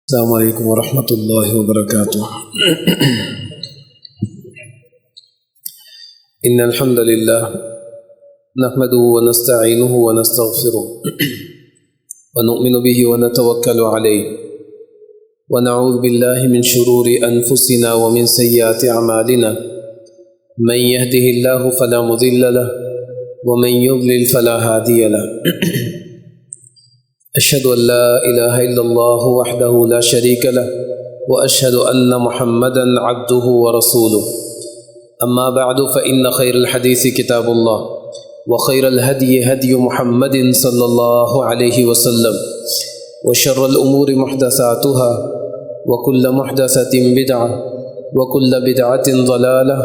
السلام علیکم ورحمۃ اللہ وبرکاتہ۔ ان الحمد للہ نحمده ونستعینه ونستغفره ونؤمن به ونتوکل علیہ ونعوذ باللہ من شرور انفسنا ومن سیئات اعمالنا من يهده اللہ فلا مضل له ومن يضلل فلا هادی له اشهد ان لا الہ الا اللہ وحدہ لا شریک له واشهد ان محمدا عبده ورسوله اما بعد فان خیر الحدیث کتاب اللہ وخیر الهدی هدی محمد صلی اللہ علیہ وسلم وشر الامور محدثاتها وكل محدثة بدعة وكل بدعة ضلالة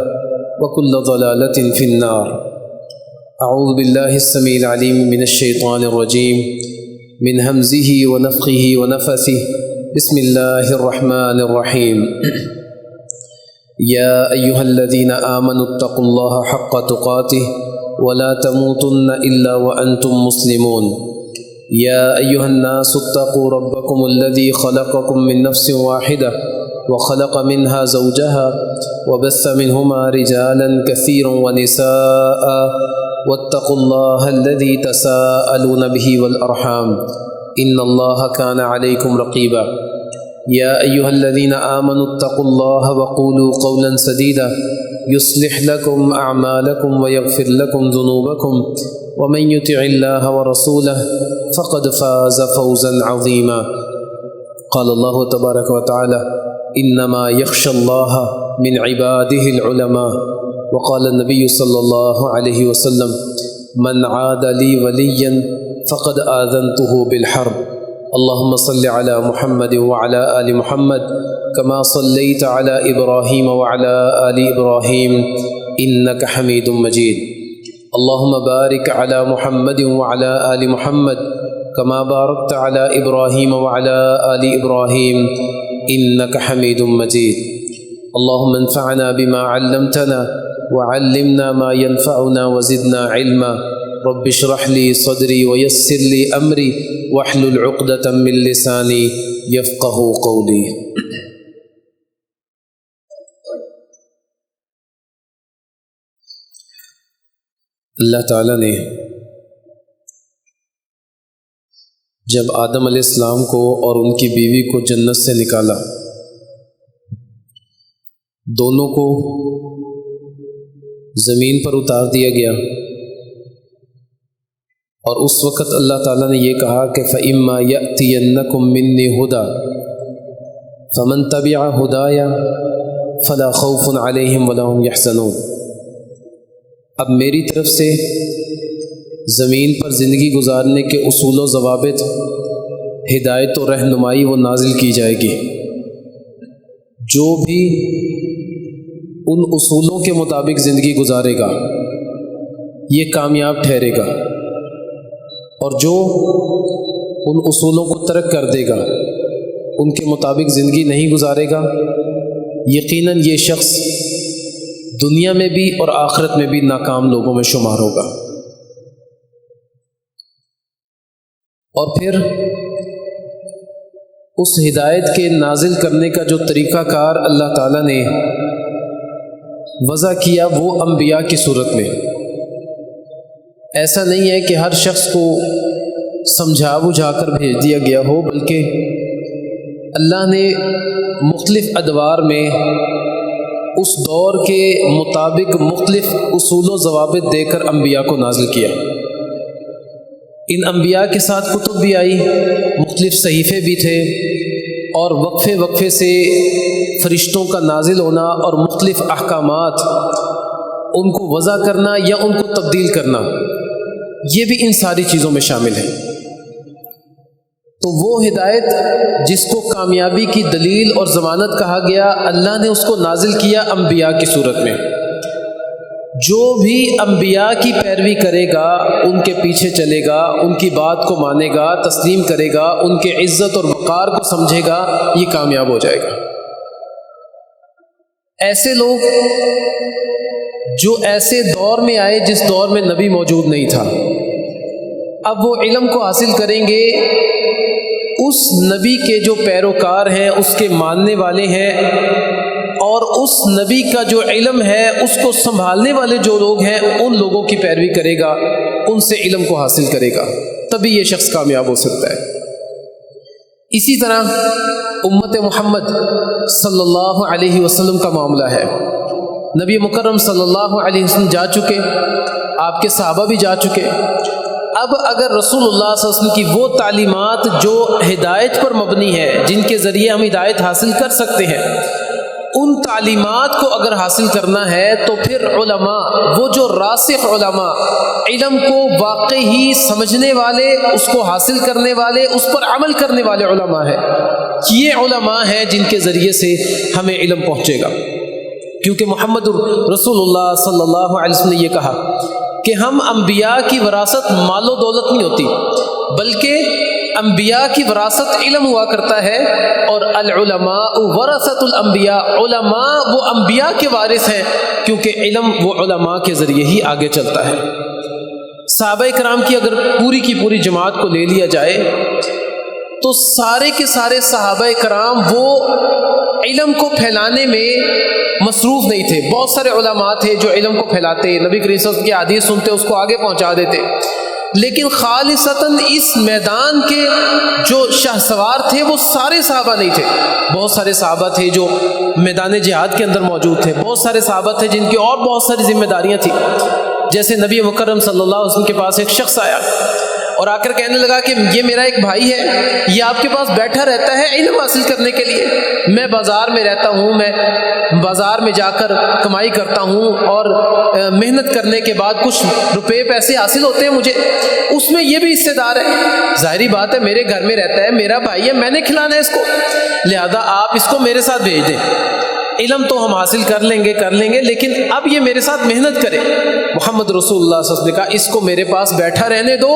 وكل ضلالة في النار۔ اعوذ باللہ السمیع العلیم من الشیطان الرجیم من همزه ونفخه ونفثه بسم اللہ الرحمن الرحیم۔ یا ایہا الذین آمنوا اتقوا اللہ حق تقاته ولا تموتن الا وانتم مسلمون۔ یا ایہا الناس اتقوا ربکم الذی خلقکم من نفس واحدہ وخلق منها زوجها وبث منهما رجالا كثيرا ونساء واتقوا الله الذي تساءلون به والأرحام إن الله كان عليكم رقيبا۔ يا أيها الذين آمنوا اتقوا الله وقولوا قولا سديدا يصلح لكم أعمالكم ويغفر لكم ذنوبكم ومن يطع الله ورسوله فقد فاز فوزا عظيما۔ قال الله تبارك وتعالى انما يخشى الله من عباده العلماء، وقال النبي صلى الله عليه وسلم من عاد لي وليا فقد آذنته بالحرب۔ اللهم صل على محمد وعلى آل محمد كما صليت على إبراهيم وعلى آل إبراهيم إنك حميد مجيد۔ اللهم بارك على محمد وعلى آل محمد كما باركت على إبراهيم وعلى آل إبراهيم إنك حميد مجيد۔ اللهم انفعنا بما علمتنا وعلمنا ما ينفعنا وزدنا علما۔ رب اشرح لي صدري ويسر لي أمري واحلل عقدة من لساني يفقهوا قولي۔ اللہ تعالیٰ نے جب آدم علیہ السلام کو اور ان کی بیوی کو جنت سے نکالا، دونوں کو زمین پر اتار دیا گیا، اور اس وقت اللہ تعالیٰ نے یہ کہا کہ فَإِمَّا يَأْتِيَنَّكُم مِّنِّي هُدًى فَمَن تَبِعَ هُدَايَ فَلَا خَوْفٌ عَلَيْهِمْ وَلَا هُمْ يَحْزَنُونَ۔ اب میری طرف سے زمین پر زندگی گزارنے کے اصول و ضوابط، ہدایت و رہنمائی وہ نازل کی جائے گی۔ جو بھی ان اصولوں کے مطابق زندگی گزارے گا یہ کامیاب ٹھہرے گا، اور جو ان اصولوں کو ترک کر دے گا، ان کے مطابق زندگی نہیں گزارے گا، یقیناً یہ شخص دنیا میں بھی اور آخرت میں بھی ناکام لوگوں میں شمار ہوگا۔ اور پھر اس ہدایت کے نازل کرنے کا جو طریقہ کار اللہ تعالیٰ نے وضع کیا وہ انبیاء کی صورت میں۔ ایسا نہیں ہے کہ ہر شخص کو سمجھا بجھا کر بھیج دیا گیا ہو، بلکہ اللہ نے مختلف ادوار میں اس دور کے مطابق مختلف اصول و ضوابط دے کر انبیاء کو نازل کیا۔ ان انبیاء کے ساتھ کتب بھی آئی، مختلف صحیفے بھی تھے، اور وقفے وقفے سے فرشتوں کا نازل ہونا اور مختلف احکامات ان کو وضع کرنا یا ان کو تبدیل کرنا، یہ بھی ان ساری چیزوں میں شامل ہے۔ تو وہ ہدایت جس کو کامیابی کی دلیل اور ضمانت کہا گیا، اللہ نے اس کو نازل کیا انبیاء کی صورت میں۔ جو بھی انبیاء کی پیروی کرے گا، ان کے پیچھے چلے گا، ان کی بات کو مانے گا، تسلیم کرے گا، ان کے عزت اور وقار کو سمجھے گا، یہ کامیاب ہو جائے گا۔ ایسے لوگ جو ایسے دور میں آئے جس دور میں نبی موجود نہیں تھا، اب وہ علم کو حاصل کریں گے، اس اس نبی کے جو پیروکار ہیں، اس کے ماننے والے ہیں، اور اس نبی کا جو علم ہے اس کو سنبھالنے والے جو لوگ ہیں ان لوگوں کی پیروی کرے گا، ان سے علم کو حاصل کرے گا، تبھی یہ شخص کامیاب ہو سکتا ہے۔ اسی طرح امت محمد صلی اللہ علیہ وسلم کا معاملہ ہے۔ نبی مکرم صلی اللہ علیہ وسلم جا چکے، آپ کے صحابہ بھی جا چکے، اب اگر رسول اللہ صلی اللہ علیہ وسلم کی وہ تعلیمات جو ہدایت پر مبنی ہے، جن کے ذریعے ہم ہدایت حاصل کر سکتے ہیں، ان تعلیمات کو اگر حاصل کرنا ہے تو پھر علماء، وہ جو راسخ علماء، علم کو واقعی ہی سمجھنے والے، اس کو حاصل کرنے والے، اس پر عمل کرنے والے علماء ہیں، یہ علماء ہیں جن کے ذریعے سے ہمیں علم پہنچے گا۔ کیونکہ محمد رسول اللہ صلی اللہ علیہ وسلم نے یہ کہا کہ ہم انبیاء کی وراثت مال و دولت نہیں ہوتی، بلکہ انبیاء کی وراثت علم ہوا کرتا ہے، اور العلماء ورثۃ الانبیاء، علماء وہ انبیاء کے وارث ہیں، کیونکہ علم وہ علماء کے ذریعے ہی آگے چلتا ہے۔ صحابہ کرام کی اگر پوری کی پوری جماعت کو لے لیا جائے تو سارے کے سارے صحابہ کرام وہ علم کو پھیلانے میں مصروف نہیں تھے۔ بہت سارے علماء تھے جو علم کو پھیلاتے، نبی کریم صلی اللہ علیہ وسلم کی حدیث سنتے اس کو آگے پہنچا دیتے، لیکن خالصتاً اس میدان کے جو شاہ سوار تھے وہ سارے صحابہ نہیں تھے۔ بہت سارے صحابہ تھے جو میدان جہاد کے اندر موجود تھے، بہت سارے صحابہ تھے جن کی اور بہت ساری ذمہ داریاں تھیں۔ جیسے نبی مکرم صلی اللہ علیہ وسلم کے پاس ایک شخص آیا اور آ کر کہنے لگا کہ یہ میرا ایک بھائی ہے، یہ آپ کے پاس بیٹھا رہتا ہے علم حاصل کرنے کے لیے، میں بازار میں رہتا ہوں، میں بازار میں جا کر کمائی کرتا ہوں اور محنت کرنے کے بعد کچھ روپے پیسے حاصل ہوتے ہیں مجھے، اس میں یہ بھی حصے دار ہے۔ ظاہری بات ہے میرے گھر میں رہتا ہے، میرا بھائی ہے، میں نے کھلانا ہے اس کو، لہذا آپ اس کو میرے ساتھ بھیج دیں، علم تو ہم حاصل کر لیں گے لیکن اب یہ میرے ساتھ محنت کرے۔ محمد رسول اللہ صلی اللہ علیہ وسلم نے کہا اس کو میرے پاس بیٹھا رہنے دو،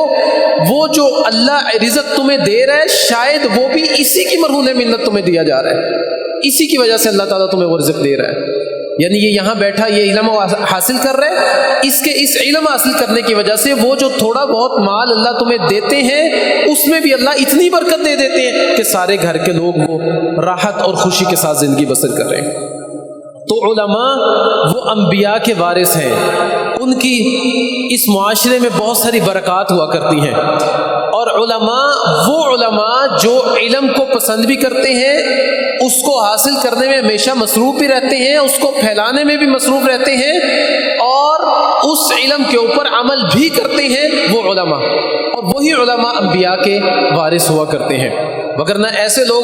وہ جو اللہ رزق تمہیں دے رہا ہے شاید وہ بھی اسی کی مرہون منت تمہیں دیا جا رہا ہے، اسی کی وجہ سے اللہ تعالیٰ تمہیں وہ رزق دے رہا ہے، یعنی یہ یہاں بیٹھا یہ علم حاصل کر رہا ہے، اس علم حاصل کرنے کی وجہ سے وہ جو تھوڑا بہت مال اللہ تمہیں دیتے ہیں اس میں بھی اللہ اتنی برکت دے دیتے ہیں کہ سارے گھر کے لوگ وہ راحت اور خوشی کے ساتھ زندگی بسر کر رہے ہیں۔ تو علماء وہ انبیاء کے وارث ہیں، ان کی اس معاشرے میں بہت ساری برکات ہوا کرتی ہیں، اور علماء جو علم کو پسند بھی کرتے ہیں، اس کو حاصل کرنے میں ہمیشہ مصروف بھی رہتے ہیں، اس کو پھیلانے میں بھی مصروف رہتے ہیں، اور اس علم کے اوپر عمل بھی کرتے ہیں، وہ علماء، اور وہی علماء انبیاء کے وارث ہوا کرتے ہیں۔ وگرنہ ایسے لوگ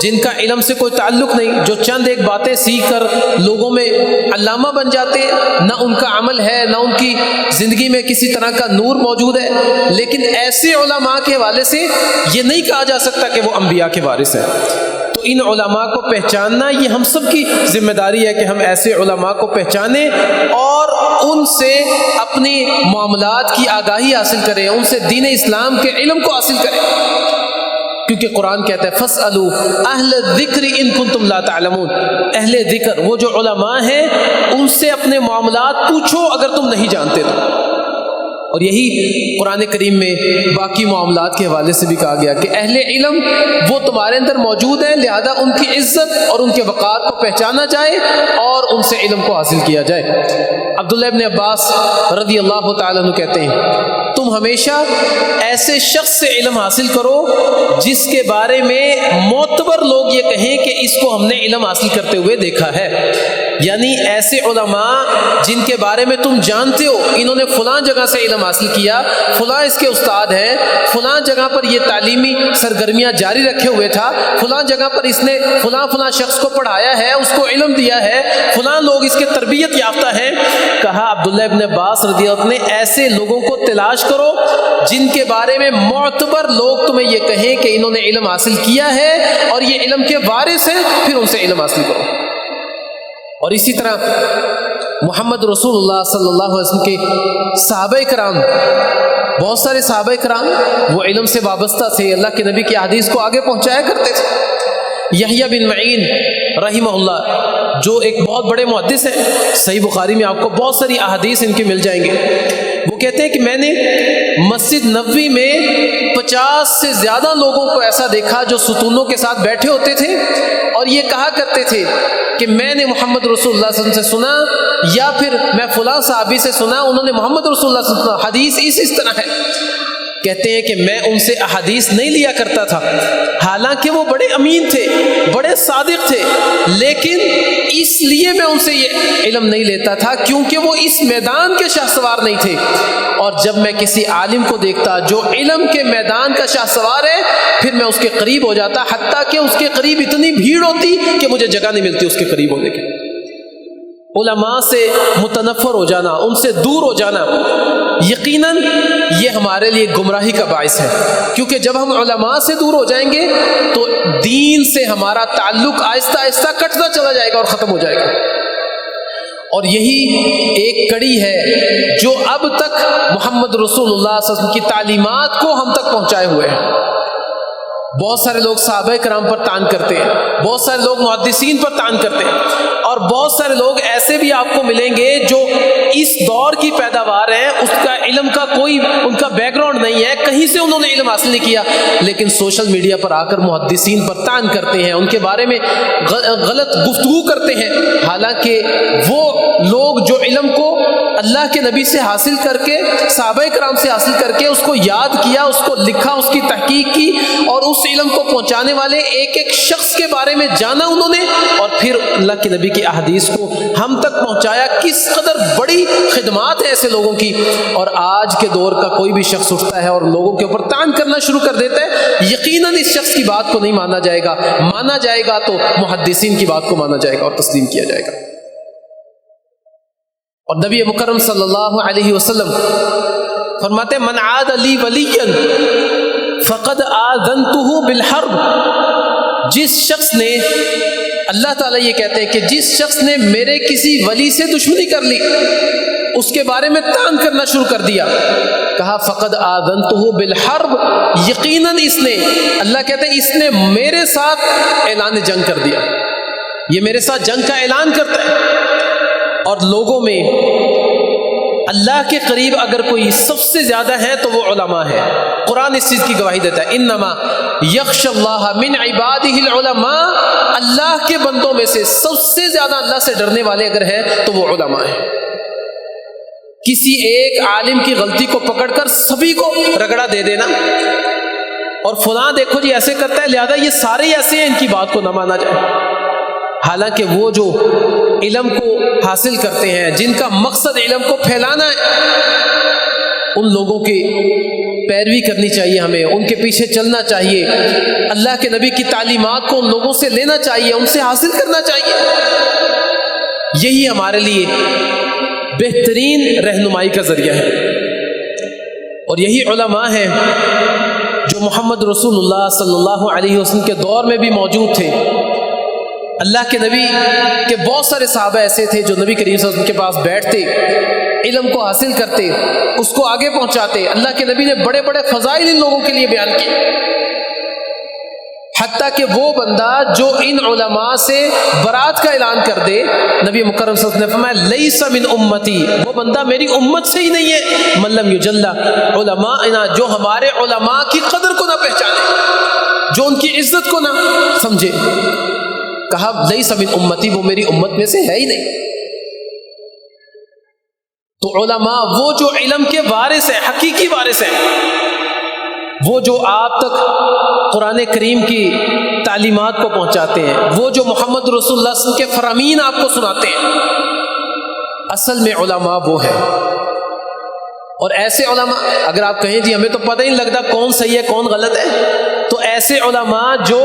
جن کا علم سے کوئی تعلق نہیں، جو چند ایک باتیں سیکھ کر لوگوں میں علامہ بن جاتے ہیں، نہ ان کا عمل ہے، نہ ان کی زندگی میں کسی طرح کا نور موجود ہے، لیکن ایسے علماء کے حوالے سے یہ نہیں کہا جا سکتا کہ وہ انبیاء کے وارث ہیں۔ تو ان علماء کو پہچاننا یہ ہم سب کی ذمہ داری ہے کہ ہم ایسے علماء کو پہچانیں اور ان سے اپنی معاملات کی آگاہی حاصل کریں، ان سے دین اسلام کے علم کو حاصل کریں، کیونکہ قرآن کہتا ہے فَاسْأَلُوا أَهْلَ الذِّكْرِ إِن كُنتُمْ لَا تَعْلَمُونَ، اہل ذکر وہ جو علماء ہیں ان سے اپنے معاملات پوچھو اگر تم نہیں جانتے تو۔ اور یہی قرآن کریم میں باقی معاملات کے حوالے سے بھی کہا گیا کہ اہل علم وہ تمہارے اندر موجود ہیں، لہذا ان کی عزت اور ان کے وقار کو پہچانا جائے اور ان سے علم کو حاصل کیا جائے۔ عبداللہ ابن عباس رضی اللہ تعالیٰ عنہ کہتے ہیں تم ہمیشہ ایسے شخص سے علم حاصل کرو جس کے بارے میں معتبر لوگ یہ کہیں کہ اس کو ہم نے علم حاصل کرتے ہوئے دیکھا ہے، یعنی ایسے علماء جن کے بارے میں تم جانتے ہو انہوں نے فلاں جگہ سے علم حاصل کیا، فلاں اس کے استاد ہیں، فلاں جگہ پر یہ تعلیمی سرگرمیاں جاری رکھے ہوئے تھا، فلاں جگہ پر اس نے فلاں شخص کو پڑھایا ہے، اس کو علم دیا ہے، فلاں لوگ اس کے تربیت یافتہ ہیں۔ کہا عبداللہ ابن عباس رضی اللہ عنہ نے ایسے لوگوں کو تلاش کرو جن کے بارے میں معتبر لوگ تمہیں یہ کہیں کہ انہوں نے علم حاصل کیا ہے اور یہ علم کے وارث ہیں، پھر ان سے علم حاصل کرو۔ اور اسی طرح محمد رسول اللہ صلی اللہ علیہ وسلم کے صحابہ کرام، بہت سارے صحابہ کرام وہ علم سے وابستہ تھے، اللہ کے نبی کی حدیث کو آگے پہنچایا کرتے تھے۔ یحییٰ بن معین رحمہ اللہ جو ایک بہت بڑے محدث ہیں، صحیح بخاری میں آپ کو بہت ساری احادیث ان کے مل جائیں گے، وہ کہتے ہیں کہ میں نے مسجد نبوی میں 50 سے زیادہ لوگوں کو ایسا دیکھا جو ستونوں کے ساتھ بیٹھے ہوتے تھے اور یہ کہا کرتے تھے کہ میں نے محمد رسول اللہ صلی اللہ علیہ وسلم سے سنا، یا پھر میں فلاں صحابی سے سنا، انہوں نے محمد رسول اللہ صلی اللہ علیہ وسلم حدیث اس طرح ہے۔ کہتے ہیں کہ میں ان سے احادیث نہیں لیا کرتا تھا، حالانکہ وہ بڑے امین تھے، بڑے صادق تھے، لیکن اس لیے میں ان سے یہ علم نہیں لیتا تھا کیونکہ وہ اس میدان کے شاہ سوار نہیں تھے۔ اور جب میں کسی عالم کو دیکھتا جو علم کے میدان کا شاہ سوار ہے، پھر میں اس کے قریب ہو جاتا، حتیٰ کہ اس کے قریب اتنی بھیڑ ہوتی کہ مجھے جگہ نہیں ملتی اس کے قریب ہونے کی۔ علماء سے متنفر ہو جانا، ان سے دور ہو جانا، یقیناً یہ ہمارے لیے گمراہی کا باعث ہے، کیونکہ جب ہم علماء سے دور ہو جائیں گے تو دین سے ہمارا تعلق آہستہ آہستہ کٹتا چلا جائے گا اور ختم ہو جائے گا۔ اور یہی ایک کڑی ہے جو اب تک محمد رسول اللہ صلی اللہ علیہ وسلم کی تعلیمات کو ہم تک پہنچائے ہوئے ہیں۔ بہت سارے لوگ صحابہ کرام پر طعن کرتے ہیں، بہت سارے لوگ محدثین پر طعن کرتے ہیں، اور بہت سارے لوگ ایسے بھی آپ کو ملیں گے جو اس دور کی پیداوار ہیں، اس کا علم کا کوئی ان کا بیک گراؤنڈ نہیں ہے، کہیں سے انہوں نے علم حاصل نہیں کیا، لیکن سوشل میڈیا پر آ کر محدثین پر طعن کرتے ہیں، ان کے بارے میں غلط گفتگو کرتے ہیں، حالانکہ وہ لوگ جو علم کو اللہ کے نبی سے حاصل کر کے، صحابہ کرام سے حاصل کر کے اس کو یاد کیا، اس کو لکھا، اس کی تحقیق کی، اور اس علم کو پہنچانے والے ایک ایک شخص کے بارے میں جانا انہوں نے، اور پھر اللہ کے نبی کی احادیث کو ہم تک پہنچایا۔ کس قدر بڑی خدمات ہے ایسے لوگوں کی، اور آج کے دور کا کوئی بھی شخص اٹھتا ہے اور لوگوں کے اوپر طعن کرنا شروع کر دیتا ہے، یقیناً اس شخص کی بات کو نہیں مانا جائے گا، مانا جائے گا تو محدثین کی بات کو مانا جائے گا اور تسلیم کیا جائے گا۔ اور نبی مکرم صلی اللہ علیہ وسلم فرماتے ہیں من عاد لی ولیا فقد آذنتہ بالحرب، جس شخص نے، اللہ تعالیٰ یہ کہتے ہیں کہ جس شخص نے میرے کسی ولی سے دشمنی کر لی، اس کے بارے میں طعن کرنا شروع کر دیا، کہا فقد آذنتہ بالحرب، یقیناً اس نے، اللہ کہتے ہیں اس نے میرے ساتھ اعلان جنگ کر دیا، یہ میرے ساتھ جنگ کا اعلان کرتا ہے۔ اور لوگوں میں اللہ کے قریب اگر کوئی سب سے زیادہ ہے تو وہ علماء ہے، قرآن اس چیز کی گواہی دیتا ہے، انما یخشى اللہ من عبادہ العلماء، اللہ کے بندوں میں سے سب سے زیادہ اللہ سے ڈرنے والے اگر ہیں تو وہ علماء ہیں۔ کسی ایک عالم کی غلطی کو پکڑ کر سبھی کو رگڑا دے دینا، اور فلاں دیکھو جی ایسے کرتا ہے لہذا یہ سارے ایسے ہیں، ان کی بات کو نہ مانا جائے، حالانکہ وہ جو علم کو حاصل کرتے ہیں، جن کا مقصد علم کو پھیلانا ہے، ان لوگوں کی پیروی کرنی چاہیے، ہمیں ان کے پیچھے چلنا چاہیے، اللہ کے نبی کی تعلیمات کو ان لوگوں سے لینا چاہیے، ان سے حاصل کرنا چاہیے، یہی ہمارے لیے بہترین رہنمائی کا ذریعہ ہے۔ اور یہی علماء ہیں جو محمد رسول اللہ صلی اللہ علیہ وسلم کے دور میں بھی موجود تھے۔ اللہ کے نبی کے بہت سارے صحابہ ایسے تھے جو نبی کریم صلی اللہ علیہ وسلم کے پاس بیٹھتے، علم کو حاصل کرتے، اس کو آگے پہنچاتے۔ اللہ کے نبی نے بڑے بڑے فضائل ان لوگوں کے لیے بیان کیے، حتیٰ کہ وہ بندہ جو ان علماء سے برات کا اعلان کر دے، نبی مکرم صلی اللہ علیہ وسلم نے فرمایا لیس من امتی، وہ بندہ میری امت سے ہی نہیں ہے، من لم یجل علماءنا، جو ہمارے علماء کی قدر کو نہ پہچانے، جو ان کی عزت کو نہ سمجھے، کہا لیس من امتی، وہ میری امت میں سے ہے ہی نہیں۔ تو علماء وہ جو علم کے وارث ہیں، حقیقی وارث ہیں، وہ جو آپ تک قرآن کریم کی تعلیمات کو پہنچاتے ہیں، وہ جو محمد رسول اللہ صلی اللہ علیہ وسلم کے فرامین آپ کو سناتے ہیں، اصل میں علماء وہ ہیں۔ اور ایسے علماء، اگر آپ کہیں جی ہمیں تو پتہ ہی نہیں لگتا کون صحیح ہے کون غلط ہے، تو ایسے علماء جو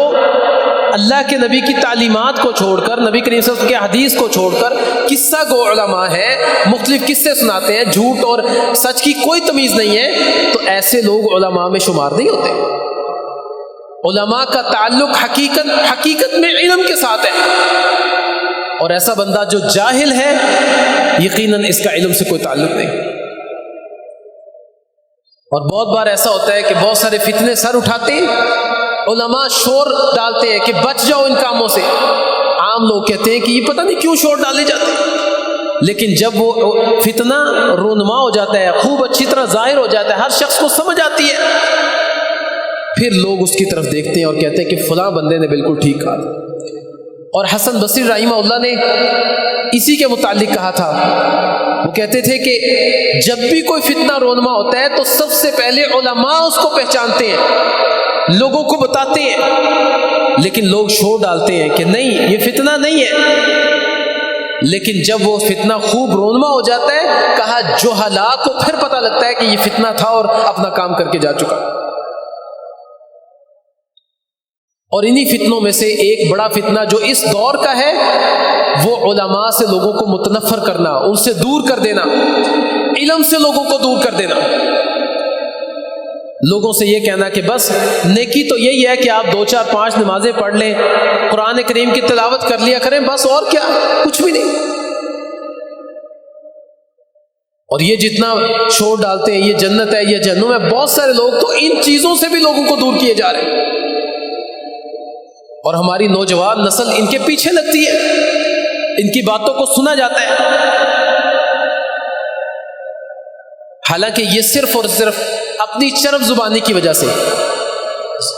اللہ کے نبی کی تعلیمات کو چھوڑ کر، نبی کریم صلی اللہ علیہ وسلم کے حدیث کو چھوڑ کر قصہ گو علماء ہیں، مختلف قصے سناتے ہیں، جھوٹ اور سچ کی کوئی تمیز نہیں ہے، تو ایسے لوگ علماء میں شمار نہیں ہوتے۔ علماء کا تعلق حقیقت میں علم کے ساتھ ہے، اور ایسا بندہ جو جاہل ہے یقیناً اس کا علم سے کوئی تعلق نہیں۔ اور بہت بار ایسا ہوتا ہے کہ بہت سارے فتنے سر اٹھاتے ہیں، علماء شور ڈالتے ہیں کہ بچ جاؤ ان کاموں سے، عام لوگ کہتے ہیں کہ یہ پتہ نہیں کیوں شور ڈالے جاتے ہیں، لیکن جب وہ فتنہ رونما ہو جاتا ہے، خوب اچھی طرح ظاہر ہو جاتا ہے، ہر شخص کو سمجھ آتی ہے، پھر لوگ اس کی طرف دیکھتے ہیں اور کہتے ہیں کہ فلاں بندے نے بالکل ٹھیک کہا۔ اور حسن بصری رحمہ اللہ نے اسی کے متعلق کہا تھا، وہ کہتے تھے کہ جب بھی کوئی فتنہ رونما ہوتا ہے تو سب سے پہلے علماء اس کو پہچانتے ہیں، لوگوں کو بتاتے ہیں، لیکن لوگ شور ڈالتے ہیں کہ نہیں یہ فتنہ نہیں ہے۔ لیکن جب وہ فتنہ خوب رونما ہو جاتا ہے، کہا جہلاء کو پھر پتہ لگتا ہے کہ یہ فتنہ تھا اور اپنا کام کر کے جا چکا۔ اور انہی فتنوں میں سے ایک بڑا فتنہ جو اس دور کا ہے وہ علماء سے لوگوں کو متنفر کرنا، ان سے دور کر دینا، علم سے لوگوں کو دور کر دینا، لوگوں سے یہ کہنا کہ بس نیکی تو یہی ہے کہ آپ 2 4 5 نمازیں پڑھ لیں، قرآن کریم کی تلاوت کر لیا کریں، بس اور کیا، کچھ بھی نہیں۔ اور یہ جتنا شور ڈالتے ہیں یہ جنت ہے یہ جہنم ہے، بہت سارے لوگ تو ان چیزوں سے بھی لوگوں کو دور کیے جا رہے ہیں، اور ہماری نوجوان نسل ان کے پیچھے لگتی ہے، ان کی باتوں کو سنا جاتا ہے، حالانکہ یہ صرف اور صرف اپنی چرب زبانی کی وجہ سے۔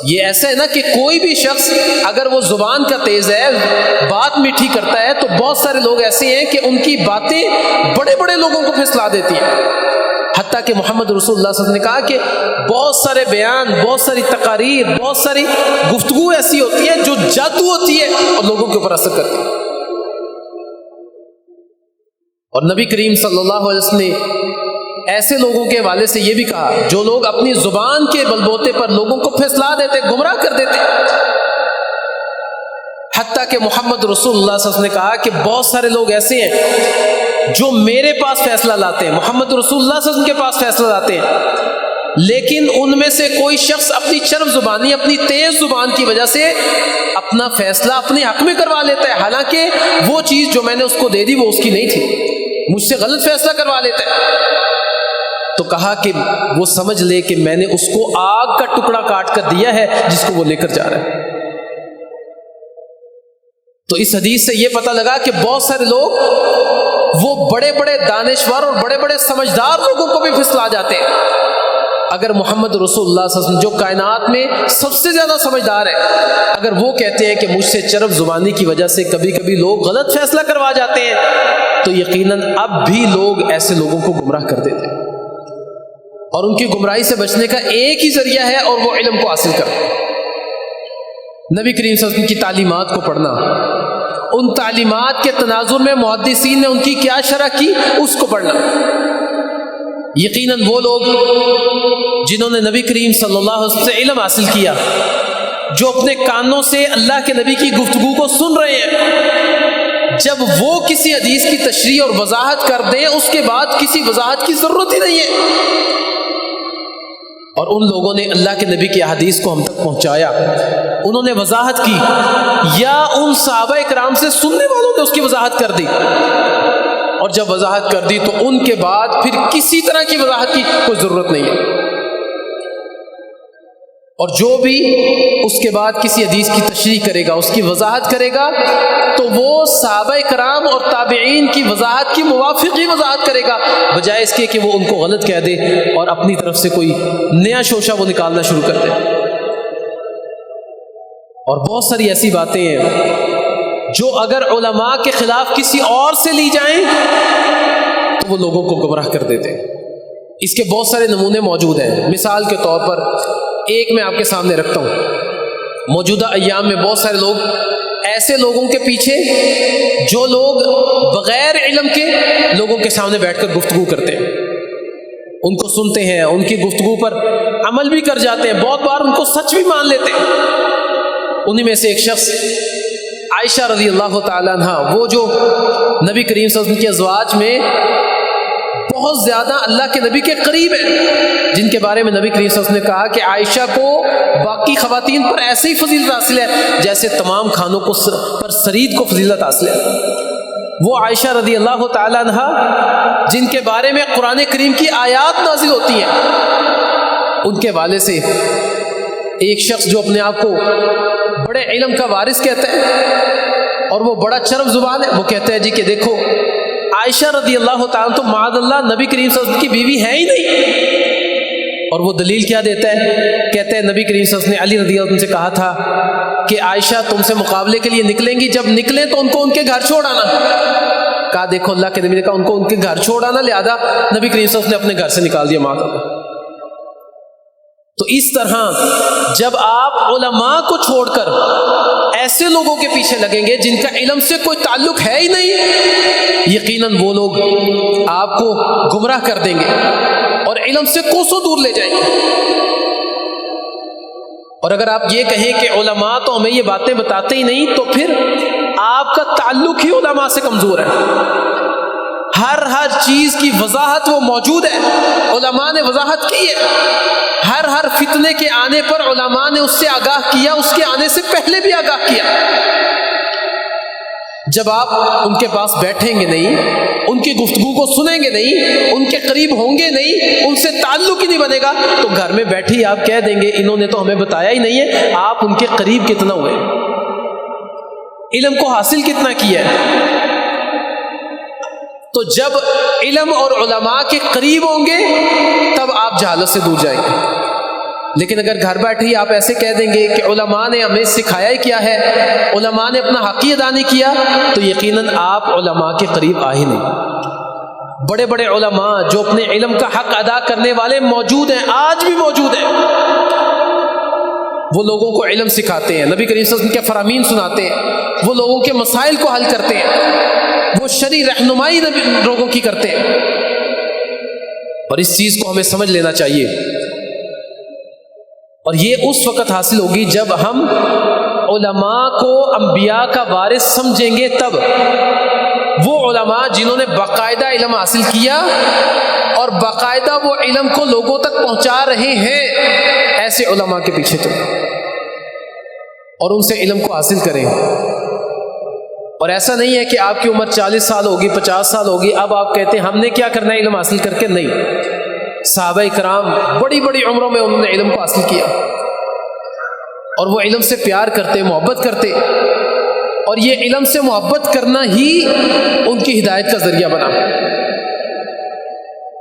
یہ ایسا ہے نا کہ کوئی بھی شخص اگر وہ زبان کا تیز ہے، بات میٹھی کرتا ہے، تو بہت سارے لوگ ایسے ہیں کہ ان کی باتیں بڑے بڑے لوگوں کو پھسلا دیتی ہیں، حتیٰ کہ محمد رسول اللہ صلی اللہ علیہ وسلم نے کہا کہ بہت سارے بیان، بہت ساری تقاریر، بہت ساری گفتگو ایسی ہوتی ہے جو جادو ہوتی ہے اور لوگوں کے اوپر اثر کرتی ہے۔ اور نبی کریم صلی اللہ علیہ وسلم نے ایسے لوگوں کے حوالے سے یہ بھی کہا جو لوگ اپنی زبان کے بلبوتے پر لوگوں کو پھسلا دیتے، گمراہ کر دیتے، حتیٰ کہ محمد رسول اللہ صلی اللہ علیہ وسلم نے کہا کہ بہت سارے لوگ ایسے ہیں جو میرے پاس فیصلہ لاتے ہیں، محمد رسول اللہ صلی اللہ علیہ وسلم کے پاس فیصلہ لاتے ہیں، لیکن ان میں سے کوئی شخص اپنی چرب زبانی، اپنی تیز زبان کی وجہ سے اپنا فیصلہ اپنے حق میں کروا لیتا ہے، حالانکہ وہ چیز جو میں نے اس کو دے دی وہ اس کی نہیں تھی، مجھ سے غلط فیصلہ کروا لیتا ہے۔ تو کہا کہ وہ سمجھ لے کہ میں نے اس کو آگ کا ٹکڑا کاٹ کر دیا ہے جس کو وہ لے کر جا رہا ہے۔ تو اس حدیث سے یہ پتہ لگا کہ بہت سارے لوگ وہ بڑے بڑے دانشور اور بڑے بڑے سمجھدار لوگوں کو بھی پھسلا جاتے ہیں۔ اگر محمد رسول اللہ صلی اللہ علیہ وسلم جو کائنات میں سب سے زیادہ سمجھدار ہے، اگر وہ کہتے ہیں کہ مجھ سے چرب زبانی کی وجہ سے کبھی کبھی لوگ غلط فیصلہ کروا جاتے ہیں، تو یقیناً اب بھی لوگ ایسے لوگوں کو گمراہ کر دیتے ہیں، اور ان کی گمراہی سے بچنے کا ایک ہی ذریعہ ہے اور وہ علم کو حاصل کرنا۔ نبی کریم صلی اللہ علیہ وسلم کی تعلیمات کو پڑھنا، ان تعلیمات کے تناظر میں محدثین نے ان کی کیا شرح کی اس کو پڑھنا۔ یقیناً وہ لوگ جنہوں نے نبی کریم صلی اللہ علیہ وسلم سے علم حاصل کیا، جو اپنے کانوں سے اللہ کے نبی کی گفتگو کو سن رہے ہیں، جب وہ کسی حدیث کی تشریح اور وضاحت کر دیں اس کے بعد کسی وضاحت کی ضرورت ہی نہیں ہے، اور ان لوگوں نے اللہ کے نبی کی احادیث کو ہم تک پہنچایا، انہوں نے وضاحت کی، یا ان صحابہ اکرام سے سننے والوں نے اس کی وضاحت کر دی، اور جب وضاحت کر دی تو ان کے بعد پھر کسی طرح کی وضاحت کی کوئی ضرورت نہیں ہے۔ اور جو بھی اس کے بعد کسی حدیث کی تشریح کرے گا، اس کی وضاحت کرے گا، تو وہ صحابہ کرام اور تابعین کی وضاحت کی موافق ہی وضاحت کرے گا، بجائے اس کے کہ وہ ان کو غلط کہہ دے اور اپنی طرف سے کوئی نیا شوشہ وہ نکالنا شروع کر دے۔ اور بہت ساری ایسی باتیں ہیں جو اگر علماء کے خلاف کسی اور سے لی جائیں تو وہ لوگوں کو گمراہ کر دیتے ہیں۔ اس کے بہت سارے نمونے موجود ہیں۔ مثال کے طور پر ایک میں آپ کے سامنے رکھتا ہوں۔ موجودہ ایام میں بہت سارے لوگ ایسے لوگوں کے پیچھے جو لوگ بغیر علم کے لوگوں کے سامنے بیٹھ کر گفتگو کرتے ہیں، ان کو سنتے ہیں، ان کی گفتگو پر عمل بھی کر جاتے ہیں، بہت بار ان کو سچ بھی مان لیتے ہیں۔ انہی میں سے ایک شخص عائشہ رضی اللہ تعالیٰ عنہ، وہ جو نبی کریم صلی اللہ علیہ وسلم کے ازواج میں بہت زیادہ اللہ کے نبی کے قریب ہیں، جن کے بارے میں نبی کریم صلی اللہ علیہ وسلم نے کہا کہ عائشہ کو باقی خواتین پر ایسے ہی فضیلت حاصل ہے جیسے تمام خانوں کو پر سرید کو فضیلت حاصل ہے۔ وہ عائشہ رضی اللہ تعالیٰ عنہ جن کے بارے میں قرآن کریم کی آیات نازل ہوتی ہیں، ان کے حوالے سے ایک شخص جو اپنے آپ کو بڑے علم کا وارث کہتا ہے اور وہ بڑا چرب زبان ہے، وہ کہتا ہے جی کہ دیکھو عائشہ رضی اللہ تعالیٰ تو معاذ اللہ نبی کریم صلی اللہ علیہ وسلم کی بیوی ہے ہی نہیں. اور وہ دلیل کیا دیتا ہے؟ کہتے ہیں نبی کریم صلی اللہ علیہ وسلم نے علی رضی اللہ عنہ سے کہا تھا کہ عائشہ تم سے مقابلے کے لیے نکلیں گی، جب نکلیں تو ان کو ان کے گھر چھوڑ آنا. کہا دیکھو اللہ کے نبی نے کہا ان کو ان کے گھر چھوڑ آنا، لہذا نبی کریم صلی اللہ علیہ وسلم نے اپنے گھر سے نکال دیا معاذ اللہ. تو اس طرح جب آپ علماء کو چھوڑ کر ایسے لوگوں کے پیچھے لگیں گے جن کا علم سے کوئی تعلق ہے ہی نہیں، یقیناً وہ لوگ آپ کو گمراہ کر دیں گے اور علم سے کوسوں دور لے جائیں گے. اور اگر آپ یہ کہیں کہ علماء تو ہمیں یہ باتیں بتاتے ہی نہیں، تو پھر آپ کا تعلق ہی علماء سے کمزور ہے. ہر چیز کی وضاحت وہ موجود ہے، علماء نے وضاحت کی ہے. ہر فتنے کے آنے پر علماء نے اس سے آگاہ کیا، اس کے آنے سے پہلے بھی آگاہ کیا. جب آپ ان کے پاس بیٹھیں گے نہیں، ان کی گفتگو کو سنیں گے نہیں، ان کے قریب ہوں گے نہیں، ان سے تعلق ہی نہیں بنے گا، تو گھر میں بیٹھے ہی آپ کہہ دیں گے انہوں نے تو ہمیں بتایا ہی نہیں ہے. آپ ان کے قریب کتنا ہوئے، علم کو حاصل کتنا کیا ہے؟ تو جب علم اور علماء کے قریب ہوں گے تب آپ جہالت سے دور جائیں گے. لیکن اگر گھر بیٹھے ہی آپ ایسے کہہ دیں گے کہ علماء نے ہمیں سکھایا ہی کیا ہے، علماء نے اپنا حق ہی ادا نہیں کیا، تو یقیناً آپ علماء کے قریب آ ہی نہیں. بڑے بڑے علماء جو اپنے علم کا حق ادا کرنے والے موجود ہیں، آج بھی موجود ہیں، وہ لوگوں کو علم سکھاتے ہیں، نبی کریم صلی اللہ علیہ وسلم کے فرامین سناتے ہیں، وہ لوگوں کے مسائل کو حل کرتے ہیں، وہ شرعی رہنمائی لوگوں کی کرتے ہیں. اور اس چیز کو ہمیں سمجھ لینا چاہیے، اور یہ اس وقت حاصل ہوگی جب ہم علماء کو انبیاء کا وارث سمجھیں گے. تب وہ علماء جنہوں نے باقاعدہ علم حاصل کیا اور باقاعدہ وہ علم کو لوگوں تک پہنچا رہے ہیں، ایسے علماء کے پیچھے چلیں اور ان سے علم کو حاصل کریں. اور ایسا نہیں ہے کہ آپ کی عمر 40 سال ہوگی، 50 سال ہوگی، اب آپ کہتے ہیں ہم نے کیا کرنا ہے علم حاصل کر کے. نہیں، صحابہ کرام بڑی بڑی عمروں میں انہوں نے علم کو حاصل کیا اور وہ علم سے پیار کرتے، محبت کرتے، اور یہ علم سے محبت کرنا ہی ان کی ہدایت کا ذریعہ بنا.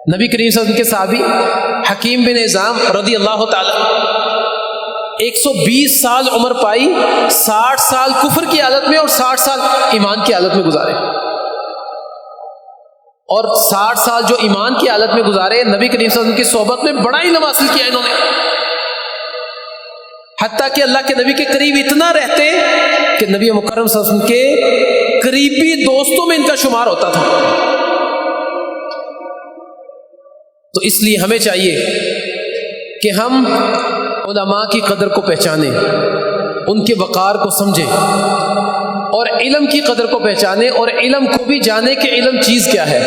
نبی کریم صلی اللہ علیہ وسلم کے صحابی حکیم بن حزام رضی اللہ تعالی 120 سال عمر پائی، 60 سال کفر کی حالت میں اور 60 سال ایمان کی حالت میں گزارے. اور 60 سال جو ایمان کی حالت میں گزارے، نبی کریم صلی اللہ علیہ وسلم کی صحبت میں بڑا علم حاصل کیا انہوں نے، حتیٰ کہ اللہ کے نبی کے قریب اتنا رہتے کہ نبی مکرم صلی اللہ علیہ وسلم کے قریبی دوستوں میں ان کا شمار ہوتا تھا. تو اس لیے ہمیں چاہیے کہ ہم علماء کی قدر کو پہچانیں، ان کے وقار کو سمجھیں، اور علم کی قدر کو پہچانیں، اور علم کو بھی جانیں کہ علم چیز کیا ہے.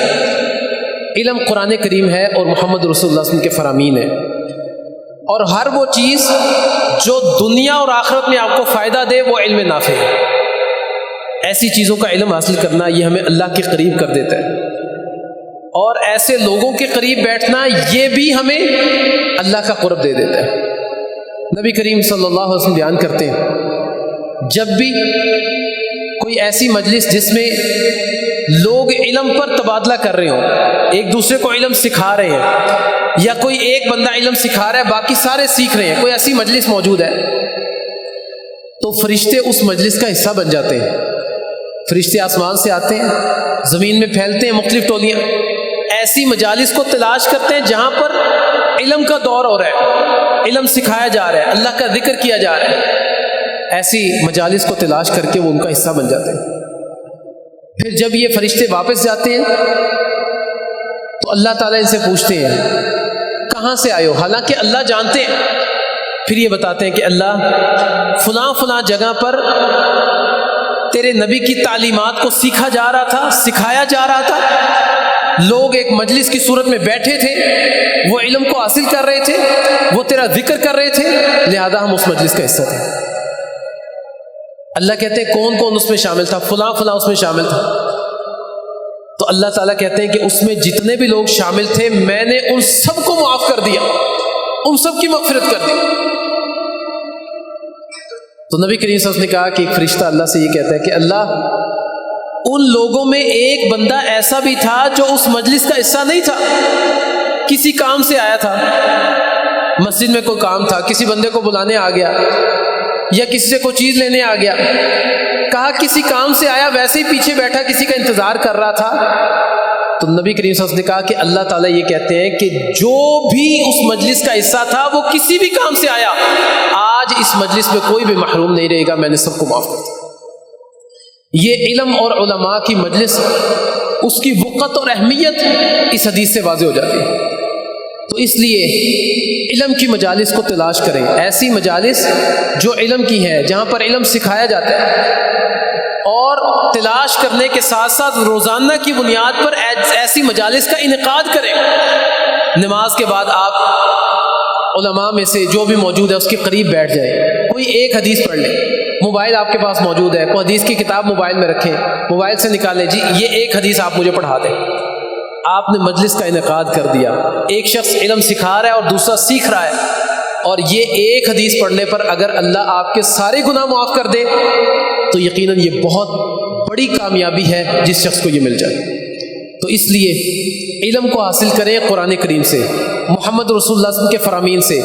علم قرآن کریم ہے اور محمد رسول اللہ صلی اللہ علیہ وسلم کے فرامین ہے، اور ہر وہ چیز جو دنیا اور آخرت میں آپ کو فائدہ دے وہ علم نافع ہے. ایسی چیزوں کا علم حاصل کرنا یہ ہمیں اللہ کے قریب کر دیتا ہے، اور ایسے لوگوں کے قریب بیٹھنا یہ بھی ہمیں اللہ کا قرب دے دیتا ہے. نبی کریم صلی اللہ علیہ وسلم بیان کرتے ہیں جب بھی کوئی ایسی مجلس جس میں لوگ علم پر تبادلہ کر رہے ہوں، ایک دوسرے کو علم سکھا رہے ہیں، یا کوئی ایک بندہ علم سکھا رہا ہے باقی سارے سیکھ رہے ہیں، کوئی ایسی مجلس موجود ہے، تو فرشتے اس مجلس کا حصہ بن جاتے ہیں. فرشتے آسمان سے آتے ہیں، زمین میں پھیلتے ہیں مختلف ٹولیاں، ایسی مجالس کو تلاش کرتے ہیں جہاں پر علم کا دور ہو رہا ہے، علم سکھایا جا رہا ہے، اللہ کا ذکر کیا جا رہا ہے. ایسی مجالس کو تلاش کر کے وہ ان کا حصہ بن جاتے ہیں. پھر جب یہ فرشتے واپس جاتے ہیں تو اللہ تعالیٰ ان سے پوچھتے ہیں کہاں سے آئے ہو، حالانکہ اللہ جانتے ہیں. پھر یہ بتاتے ہیں کہ اللہ فلاں فلاں جگہ پر تیرے نبی کی تعلیمات کو سیکھا جا رہا تھا، سکھایا جا رہا تھا، لوگ ایک مجلس کی صورت میں بیٹھے تھے، وہ علم کو حاصل کر رہے تھے، وہ تیرا ذکر کر رہے تھے، لہذا ہم اس مجلس کا حصہ تھے. اللہ کہتے ہیں کون کون اس میں شامل تھا، فلاں فلاں اس میں شامل تھا. تو اللہ تعالیٰ کہتے ہیں کہ اس میں جتنے بھی لوگ شامل تھے میں نے ان سب کو معاف کر دیا، ان سب کی مغفرت کر دی. تو نبی کریم صلی اللہ علیہ وسلم نے کہا کہ ایک فرشتہ اللہ سے یہ کہتا ہے کہ اللہ ان لوگوں میں ایک بندہ ایسا بھی تھا جو اس مجلس کا حصہ نہیں تھا، کسی کام سے آیا تھا، مسجد میں کوئی کام تھا، کسی بندے کو بلانے آ گیا یا کسی سے کوئی چیز لینے آ گیا، کہا کسی کام سے آیا، ویسے ہی پیچھے بیٹھا کسی کا انتظار کر رہا تھا، تو نبی کریم صلی اللہ علیہ وسلم نے کہا کہ اللہ تعالیٰ یہ کہتے ہیں کہ جو بھی اس مجلس کا حصہ تھا وہ کسی بھی کام سے آیا، آج اس مجلس میں کوئی بھی محروم نہیں رہے گا، میں نے سب کو معاف کر دیا۔ یہ علم اور علماء کی مجلس، اس کی وقت اور اہمیت اس حدیث سے واضح ہو جاتی ہے۔ تو اس لیے علم کی مجالس کو تلاش کریں، ایسی مجالس جو علم کی ہیں، جہاں پر علم سکھایا جاتا ہے، اور تلاش کرنے کے ساتھ ساتھ روزانہ کی بنیاد پر ایسی مجالس کا انعقاد کریں۔ نماز کے بعد آپ علماء میں سے جو بھی موجود ہے اس کے قریب بیٹھ جائیں، کوئی ایک حدیث پڑھ لیں، موبائل آپ کے پاس موجود ہے، کوئی حدیث کی کتاب موبائل میں رکھیں، موبائل سے نکالیں، جی یہ ایک حدیث آپ مجھے پڑھا دیں۔ آپ نے مجلس کا انعقاد کر دیا، ایک شخص علم سکھا رہا ہے اور دوسرا سیکھ رہا ہے، اور یہ ایک حدیث پڑھنے پر اگر اللہ آپ کے سارے گناہ معاف کر دے تو یقیناً یہ بہت بڑی کامیابی ہے جس شخص کو یہ مل جائے۔ تو اس لیے علم کو حاصل کریں قرآن کریم سے، محمد رسول اللہ صلی اللہ علیہ وسلم کے فرامین سے،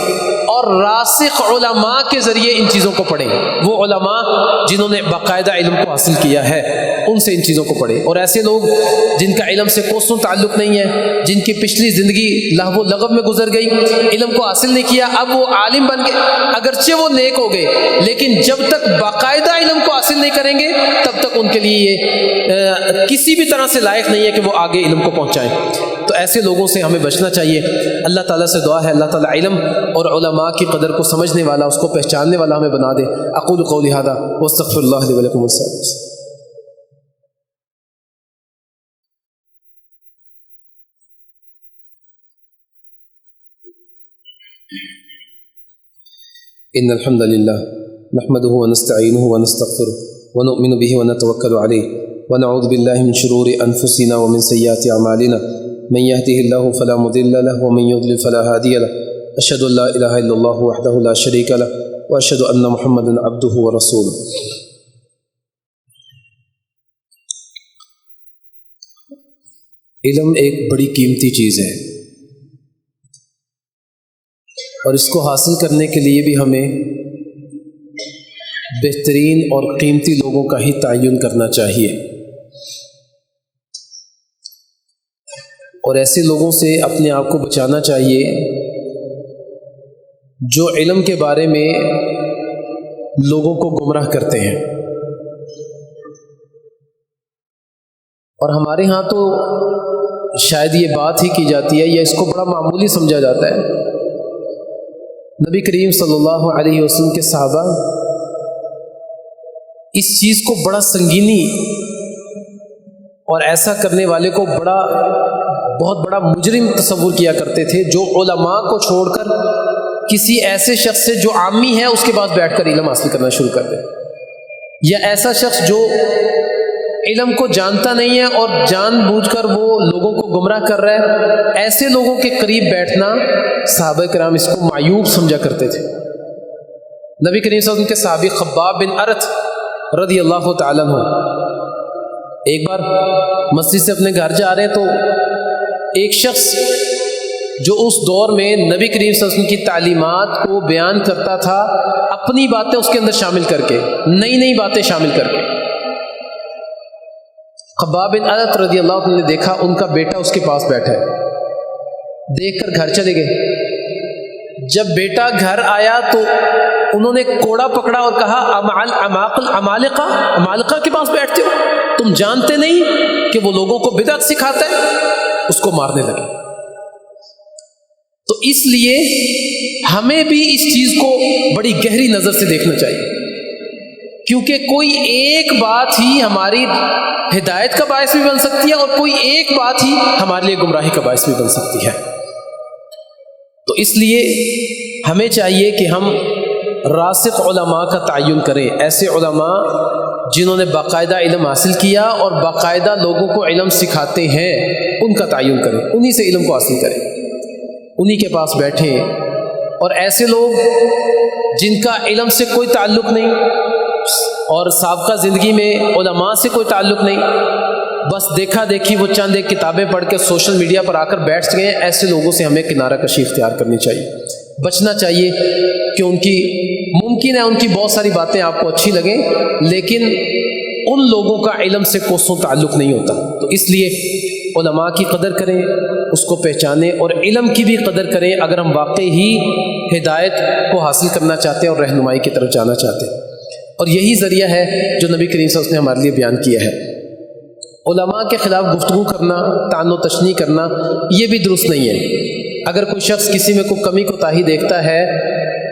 اور راسخ علماء کے ذریعے ان چیزوں کو پڑھیں۔ وہ علماء جنہوں نے باقاعدہ علم کو حاصل کیا ہے ان سے ان چیزوں کو پڑھیں، اور ایسے لوگ جن کا علم سے کوسوں تعلق نہیں ہے، جن کی پچھلی زندگی لہو و لغو میں گزر گئی، علم کو حاصل نہیں کیا، اب وہ عالم بن گئے، اگرچہ وہ نیک ہو گئے لیکن جب تک باقاعدہ علم کو حاصل نہیں کریں گے تب تک ان کے لیے یہ کسی بھی طرح سے لائق نہیں ہے کہ وہ آگے علم کو پہنچائیں۔ تو ایسے لوگوں سے ہمیں بچنا چاہیے۔ اللہ تعالیٰ سے دعا ہے اللہ تعالیٰ علم اور علماء کی قدر کو سمجھنے والا، اس کو پہچاننے والا ہمیں بنا دے۔ اقول قولی ھذا واستغفر اللہ لی ولکم السلام۔ ان الحمد للہ نحمده ونستعینه ونستغفره ونؤمن به ونتوکل علیہ ونعوذ باللہ من شرور انفسنا ومن سیئات اعمالنا من يهده الله فلا مضل له ومن يضلل فلا هادي له اشهد ان لا اله الا الله وحده لا شريك له واشهد ان محمدا عبده ورسوله۔ علم ایک بڑی قیمتی چیز ہے، اور اس کو حاصل کرنے کے لیے بھی ہمیں بہترین اور قیمتی لوگوں کا ہی تعین کرنا چاہیے، اور ایسے لوگوں سے اپنے آپ کو بچانا چاہیے جو علم کے بارے میں لوگوں کو گمراہ کرتے ہیں۔ اور ہمارے ہاں تو شاید یہ بات ہی کی جاتی ہے یا اس کو بڑا معمولی سمجھا جاتا ہے۔ نبی کریم صلی اللہ علیہ وسلم کے صحابہ اس چیز کو بڑا سنگینی اور ایسا کرنے والے کو بہت بڑا مجرم تصور کیا کرتے تھے، جو علماء کو چھوڑ کر کسی ایسے شخص سے جو عامی ہے اس کے پاس بیٹھ کر علم حاصل کرنا شروع کر دے، یا ایسا شخص جو علم کو جانتا نہیں ہے اور جان بوجھ کر وہ لوگوں کو گمراہ کر رہا ہے، ایسے لوگوں کے قریب بیٹھنا صحابہ کرام اس کو معیوب سمجھا کرتے تھے۔ نبی کریم صلی اللہ علیہ وسلم کے صحابی خباب بن ارت رضی اللہ تعالیٰ عنہ ایک بار مسجد سے اپنے گھر جا رہے ہیں، تو ایک شخص جو اس دور میں نبی کریم صلی اللہ علیہ وسلم کی تعلیمات کو بیان کرتا تھا، اپنی باتیں اس کے اندر شامل کر کے، نئی باتیں شامل کر کے، خباب بن ارت رضی اللہ عنہ نے دیکھا ان کا بیٹا اس کے پاس بیٹھا ہے، دیکھ کر گھر چلے گئے۔ جب بیٹا گھر آیا تو انہوں نے کوڑا پکڑا اور کہا عمالقہ کے پاس بیٹھتے ہو، تم جانتے نہیں کہ وہ لوگوں کو بدعت سکھاتا ہے؟ اس کو مارنے لگے۔ تو اس لیے ہمیں بھی اس چیز کو بڑی گہری نظر سے دیکھنا چاہیے، کیونکہ کوئی ایک بات ہی ہماری ہدایت کا باعث بھی بن سکتی ہے اور کوئی ایک بات ہی ہمارے لیے گمراہی کا باعث بھی بن سکتی ہے۔ تو اس لیے ہمیں چاہیے کہ ہم راسخ علماء کا تعین کریں، ایسے علماء جنہوں نے باقاعدہ علم حاصل کیا اور باقاعدہ لوگوں کو علم سکھاتے ہیں، ان کا تعین کریں، انہی سے علم کو حاصل کریں، انہی کے پاس بیٹھیں۔ اور ایسے لوگ جن کا علم سے کوئی تعلق نہیں، اور سابقہ زندگی میں علماء سے کوئی تعلق نہیں، بس دیکھا دیکھی وہ چند ایک کتابیں پڑھ کے سوشل میڈیا پر آ کر بیٹھ گئے ہیں، ایسے لوگوں سے ہمیں کنارہ کشی اختیار کرنی چاہیے، بچنا چاہیے کہ ممکن ہے ان کی بہت ساری باتیں آپ کو اچھی لگیں، لیکن ان لوگوں کا علم سے کوسوں تعلق نہیں ہوتا۔ تو اس لیے علماء کی قدر کریں، اس کو پہچانیں، اور علم کی بھی قدر کریں اگر ہم واقعی ہی ہدایت کو حاصل کرنا چاہتے ہیں اور رہنمائی کی طرف جانا چاہتے ہیں۔ اور یہی ذریعہ ہے جو نبی کریم صلی اللہ علیہ وسلم نے ہمارے لیے بیان کیا ہے۔ علماء کے خلاف گفتگو کرنا، طعن و تشنیع کرنا، یہ بھی درست نہیں ہے۔ اگر کوئی شخص کسی میں کوئی کمی کوتاہی دیکھتا ہے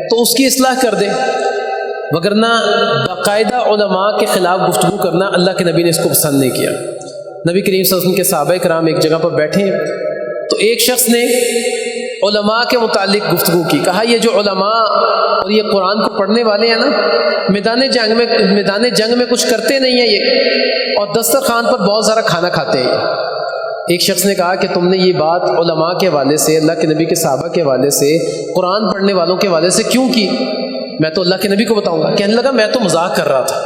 تو اس کی اصلاح کر دے، وگرنہ باقاعدہ علماء کے خلاف گفتگو کرنا اللہ کے نبی نے اس کو پسند نہیں کیا۔ نبی کریم صلی اللہ علیہ وسلم کے صحابہ کرام ایک جگہ پر بیٹھے ہیں تو ایک شخص نے علماء کے متعلق گفتگو کی، کہا یہ جو علماء اور یہ قرآن کو پڑھنے والے ہیں نا، میدان جنگ میں کچھ کرتے نہیں ہیں یہ، اور دسترخوان پر بہت سارا کھانا کھاتے ہیں۔ ایک شخص نے کہا کہ تم نے یہ بات علماء کے حوالے سے، اللہ کے نبی کے صحابہ کے حوالے سے، قرآن پڑھنے والوں کے حوالے سے کیوں کی؟ میں تو اللہ کے نبی کو بتاؤں گا۔ کہنے لگا میں تو مذاق کر رہا تھا۔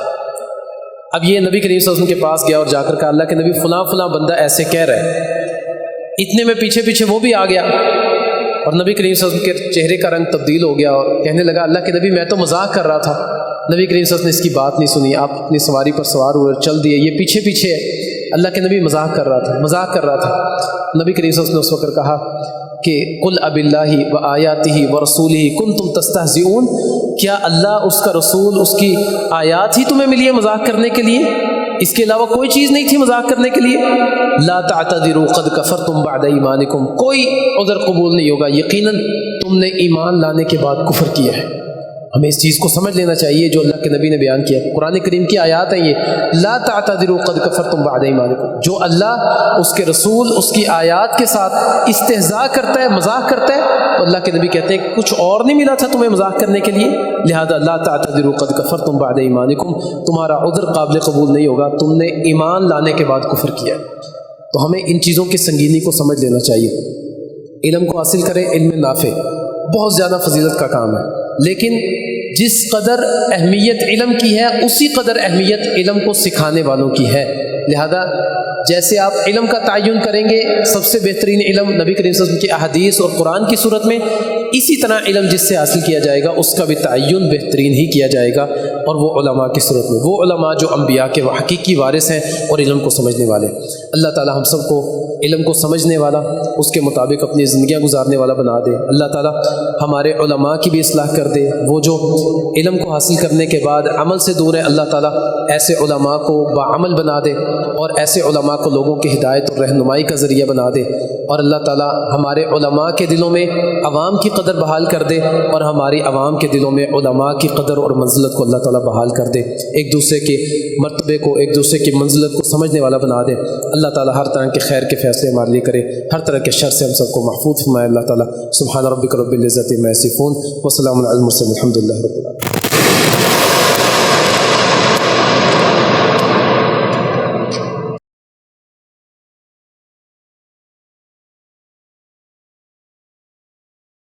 اب یہ نبی کریم صلی اللہ علیہ وسلم کے پاس گیا اور جا کر کہا اللہ کے نبی فلاں فلاں بندہ ایسے کہہ رہا ہے۔ اتنے میں پیچھے وہ بھی آ گیا اور نبی کریم صلی اللہ علیہ وسلم کے چہرے کا رنگ تبدیل ہو گیا اور کہنے لگا اللہ کے نبی میں تو مذاق کر رہا تھا۔ نبی کریم صلی اللہ علیہ وسلم نے اس کی بات نہیں سنی، آپ اپنی سواری پر سوار ہوئے اور چل دیے، یہ پیچھے ہے۔ اللہ کے نبی مذاق کر رہا تھا۔ نبی کریم صلی اللہ علیہ وسلم نے اس وقت کہا کہ قل اب اللہ و آیاتہ و رسولہ کنتم تستہزئون، کیا اللہ، اس کا رسول، اس کی آیات ہی تمہیں ملی ہے مذاق کرنے کے لیے؟ اس کے علاوہ کوئی چیز نہیں تھی مذاق کرنے کے لیے؟ لا تعتذروا قد کفرتم بعد ایمانکم، کوئی عذر قبول نہیں ہوگا، یقیناً تم نے ایمان لانے کے بعد کفر کیا ہے۔ ہمیں اس چیز کو سمجھ لینا چاہیے جو اللہ کے نبی نے بیان کیا۔ قرآن کریم کی آیات ہیں یہ، لا تعتذروا قد کفرتم بعد ایمانکم۔ جو اللہ، اس کے رسول، اس کی آیات کے ساتھ استہزاء کرتا ہے، مذاق کرتا ہے، تو اللہ کے نبی کہتے ہیں کچھ اور نہیں ملا تھا تمہیں مذاق کرنے کے لیے، لہذا لا تعتذروا قد کفرتم بعد ایمانکم، تمہارا عذر قابل قبول نہیں ہوگا، تم نے ایمان لانے کے بعد کفر کیا۔ تو ہمیں ان چیزوں کی سنگینی کو سمجھ لینا چاہیے۔ علم کو حاصل کریں، علم نافع بہت زیادہ فضیلت کا کام ہے، لیکن جس قدر اہمیت علم کی ہے اسی قدر اہمیت علم کو سکھانے والوں کی ہے۔ لہذا جیسے آپ علم کا تعین کریں گے، سب سے بہترین علم نبی کریم صلی اللہ علیہ وسلم کی احادیث اور قرآن کی صورت میں، اسی طرح علم جس سے حاصل کیا جائے گا اس کا بھی تعین بہترین ہی کیا جائے گا، اور وہ علماء کی صورت میں، وہ علماء جو انبیاء کے حقیقی وارث ہیں اور علم کو سمجھنے والے۔ اللہ تعالی ہم سب کو علم کو سمجھنے والا، اس کے مطابق اپنی زندگیاں گزارنے والا بنا دے۔ اللہ تعالی ہمارے علماء کی بھی اصلاح کر دے، وہ جو علم کو حاصل کرنے کے بعد عمل سے دور ہے، اللہ تعالی ایسے علماء کو باعمل بنا دے اور ایسے علماء کو لوگوں کی ہدایت اور رہنمائی کا ذریعہ بنا دے، اور اللہ تعالی ہمارے علماء کے دلوں میں عوام کی قدر بحال کر دے، اور ہماری عوام کے دلوں میں علماء کی قدر اور منزلت کو اللہ تعالی بحال کر دے، ایک دوسرے کے مرتبے کو، ایک دوسرے کی منزلت کو سمجھنے والا بنا دے۔ اللہ تعالی ہر طرح کے خیر کے فیصلے ہمارے لیے کرے، ہر طرح کے شر سے ہم سب کو محفوظ فرمائے۔ اللہ تعالی سبحان ربک رب العزت عما یصفون وسلام علی المرسلین الحمد للہ رب العالمین۔